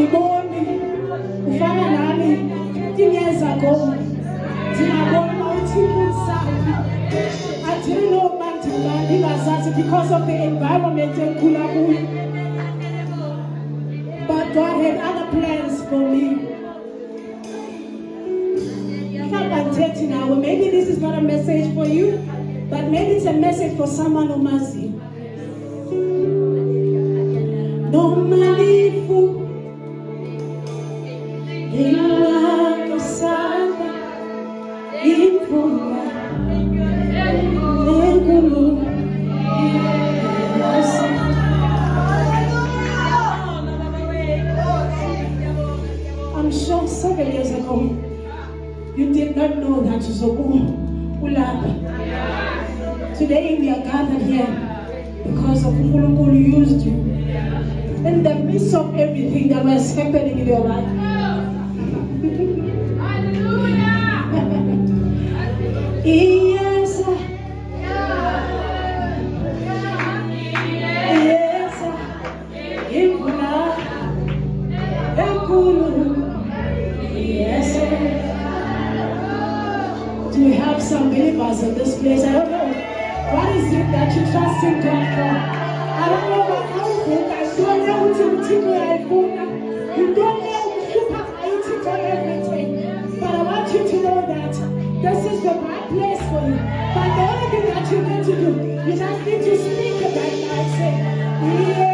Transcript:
awuyiboni ufana nami 15 years ago ndingabona uthixo usaphi. I didn't know about it because of the environment engikhula kuyo. But God had other plans for me. Now, maybe this is not a message for you, but maybe it's a message for someone who must see. No malifu ila kasaba imfuma engulu. I'm sure 7 years ago you did not know that Ulapa. Today we are gathered here because of who used you in the midst of everything that was happening in your life. Yes, do we have some believers in this place? I don't know. What is it that you trust in God for? I don't know what I don't know what you don't know for everything. But I want you to know that this is the right place for you. But the only thing that you need to do, you just need to speak about it and say, yeah.